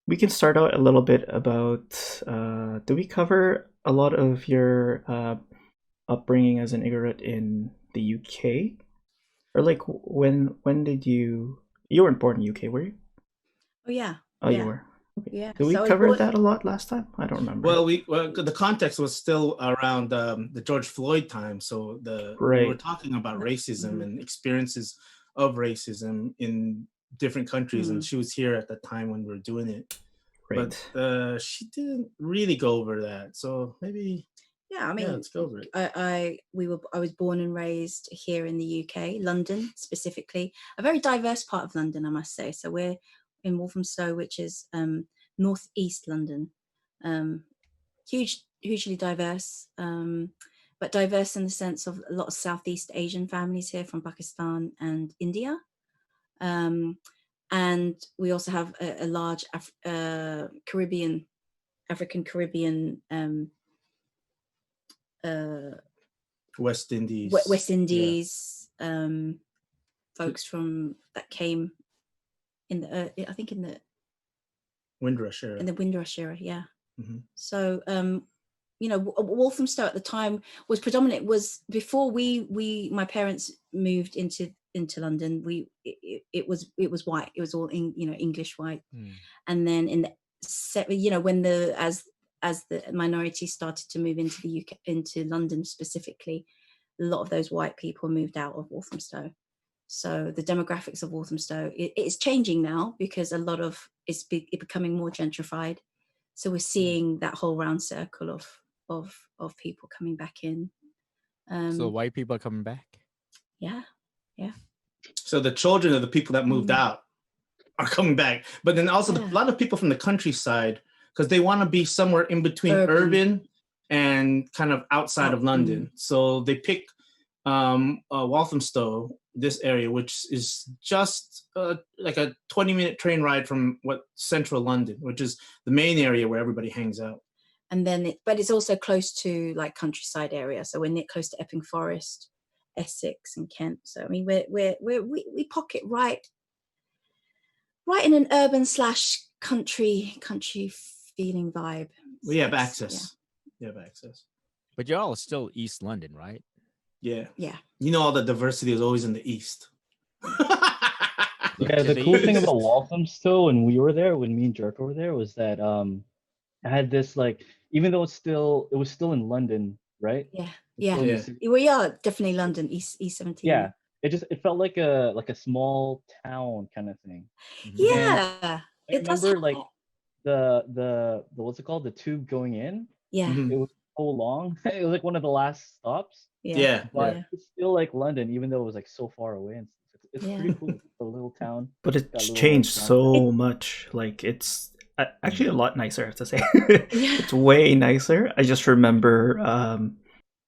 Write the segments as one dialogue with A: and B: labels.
A: we can start out a little bit about. Do we cover a lot of your upbringing as an Igorot in the UK, or like when did you weren't born in UK, were you?
B: Oh yeah,
A: Oh, you
B: yeah,
A: were. Okay.
B: yeah.
A: Did we
B: So I was
A: cover
B: born.
A: that a lot last time? I don't remember.
C: Well, the context was still around the George Floyd time, so the we were
A: Right,
C: talking about racism
B: Mhm.
C: and experiences of racism in different countries, and
B: Mm.
C: she was here at the time when we were doing it, but
A: right.
C: she didn't really go over that. So maybe,
B: Yeah, I
C: yeah,
B: mean,
C: let's go over it.
B: I was born and raised here in the UK, London specifically, a very diverse part of London, I must say. So we're in Walthamstow, which is northeast London. Um, hugely diverse, but diverse in the sense of a lot of Southeast Asian families here from Pakistan and India. Um, and we also have a large African Caribbean uh,
C: West
B: West
C: Indies, yeah,
B: Indies folks from that came in the I think
C: Windrush
B: in
C: era.
B: the Windrush era, yeah.
C: Hmm.
B: So Walthamstow at the time was predominant. Was before we my parents moved into London. It was white. It was all in English white,
D: Mm.
B: and then in the when the as the minority started to move into the UK, into London specifically, a lot of those white people moved out of Walthamstow. So the demographics of Walthamstow it's changing now because a lot of it becoming more gentrified. So we're seeing that whole round circle of people coming back in.
D: So
B: Um,
D: white people are coming back.
B: yeah, yeah,
C: So the children of the people that moved
B: mm,
C: out are coming back, but then also a
B: yeah.
C: lot of people from the countryside because they want to be somewhere in between
B: Urban,
C: urban and kind of outside of London. So they pick Walthamstow, this area, which is just like a 20-minute train ride from central London, which is the main area where everybody hangs out.
B: and then but it's also close to like countryside area. So we're close to Epping Forest, Essex, and Kent. So I mean, we pocket right in an urban slash country feeling vibe.
C: We have
B: Yeah,
C: access. We have access.
D: But you're all still East London, right?
C: Yeah.
B: yeah.
C: You know, all the diversity is always in the east.
E: Yeah,
D: To
E: the
D: the
E: cool thing
D: east.
E: about Walthamstow when we were there, when me and Jerk were there, was that it had this like, even though it was still in London, right?
B: Yeah,
E: It's still
B: yeah.
E: in the
C: Yeah.
E: city.
B: We are definitely London, East 17.
E: Yeah, it felt like a small town kind of thing.
D: Mhm.
E: And
B: Yeah,
E: I
B: it does have
E: remember like
B: that.
E: the what's it called? The tube going in.
B: Yeah,
C: Mhm.
E: It was so long. It was like one of the last stops,
B: yeah,
C: Yeah.
E: but
B: yeah,
E: it's still like London, even though it was like so far away. And it's
B: yeah.
E: pretty cool. It's a little town.
A: But
E: It's got
A: it's
E: little
A: changed
E: restaurants.
A: so much. Like it's actually a lot nicer, I have to say.
B: Yeah.
A: It's way nicer. I just remember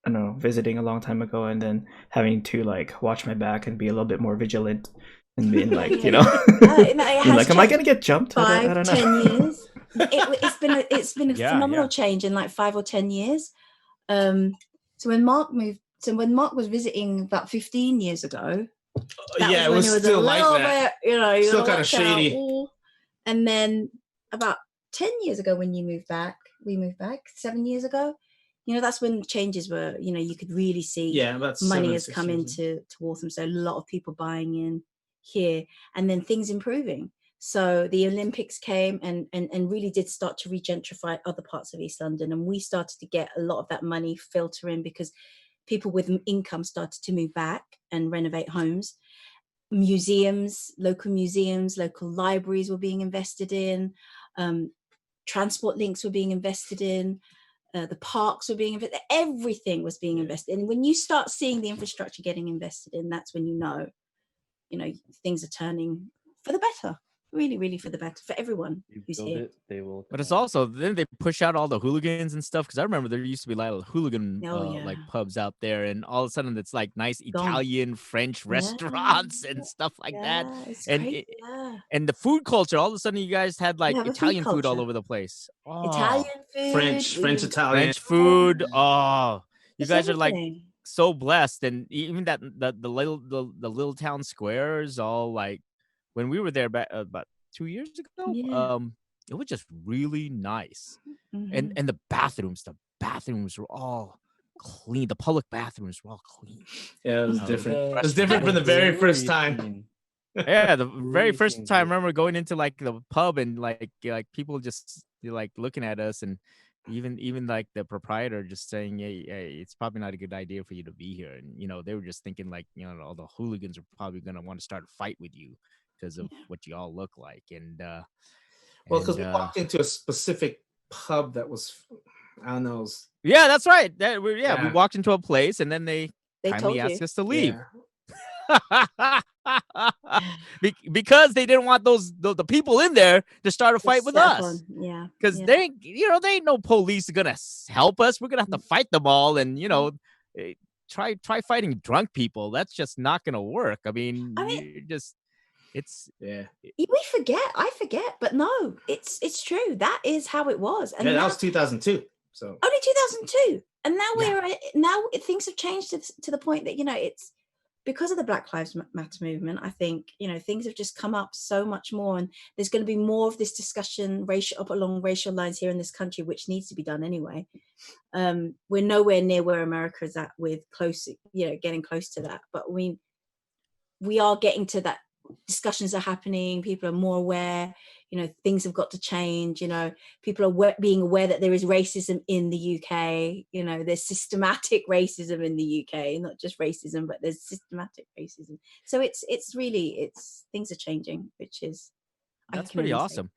A: I don't know, visiting a long time ago and then having to like watch my back and be a little bit more vigilant and being like,
B: Yeah,
A: you know,
B: it
A: being
B: has
A: like, am I
B: changed
A: gonna get jumped? I
B: five,
A: don't
B: 10 years.
A: know.
B: It's been a
D: Yeah,
B: phenomenal
D: yeah.
B: change in like 5 or 10 years. So when Mark moved, so when Mark was visiting about 15 years ago, that
C: Yeah,
B: was
C: it
B: when
C: was
B: it was a
C: still like
B: little
C: that.
B: bit, you
C: Still
B: gotta
C: kind of
B: watch out.
C: shady.
B: Ooh. And then about 10 years ago, when we moved back 7 years ago. That's when changes were. You could really see
C: Yeah, about
B: money
C: 7 or
B: has
C: 6
B: come
C: years.
B: into Waltham, so a lot of people buying in here, and then things improving. So the Olympics came and really did start to regentrify other parts of East London, and we started to get a lot of that money filter in because people with income started to move back and renovate homes. Museums, local libraries were being invested in. Transport links were being invested in. The parks were being invested. Everything was being invested in. When you start seeing the infrastructure getting invested in, that's when you know things are turning for the better. Really, really for the better for everyone
E: You
B: who's
E: build
B: here.
E: it, they will
D: But it's
E: come.
D: also then they push out all the hooligans and stuff because I remember there used to be like hooligan
B: Oh yeah,
D: like pubs out there, and all of a sudden it's like nice
B: gone.
D: Italian, French
B: Yeah,
D: restaurants and stuff like that,
B: yeah, it's
D: and
B: crazy. Yeah,
D: and the food culture. All of a sudden, you guys had
B: we
D: like
B: have a food
D: Italian food all
B: culture.
D: over the place.
B: Italian
D: Oh,
B: food.
C: French, Italian.
D: French food. Oh, you
B: It's
D: guys are like
B: everything.
D: so blessed, and even that the little town squares, all like when we were there about 2 years ago.
B: Yeah.
D: it was just really nice.
B: Mhm.
D: And the bathrooms were all clean. The public bathrooms were all clean.
C: Yeah, it was
D: Oh,
C: different.
E: The-
C: It was different from the
E: the
C: very
E: brewery
C: first time.
E: scene-
D: Yeah, the very
E: Brewery
D: first
E: scene's
D: time I
E: good.
D: remember going into like the pub and like people just like looking at us, and even like the proprietor just saying, hey, it's probably not a good idea for you to be here. And they were just thinking like, all the hooligans are probably gonna want to start a fight with you because of what you all look like. And
C: Well, because we walked into a specific pub that was, I don't know, it was,
D: yeah, that's right. We
C: Yeah.
D: walked into a place and then they
B: They
D: kindly
B: told
D: asked
B: you.
D: us to leave.
C: yeah.
D: Because they didn't want the people in there to start a fight with
B: Set
D: us.
B: upon. Yeah.
D: Because
B: yeah.
D: they ain't no police gonna help us. We're gonna have to fight them all, and try fighting drunk people. That's just not gonna work. I mean, it's
C: Yeah.
B: We forget. I forget, but no, it's true. That is how it was. And
C: Yeah, that
B: now,
C: was 2002. So
B: only 2002, and now
C: Yeah.
B: now things have changed to the point that it's because of the Black Lives Matter movement. I think things have just come up so much more, and there's going to be more of this discussion up along racial lines here in this country, which needs to be done anyway. We're nowhere near where America is at with getting close to that, but we are getting to that. Discussions are happening, people are more aware, things have got to change, people are being aware that there is racism in the UK, there's systematic racism in the UK, not just racism, but there's systematic racism. So it's really things are changing, which is
D: that's pretty awesome.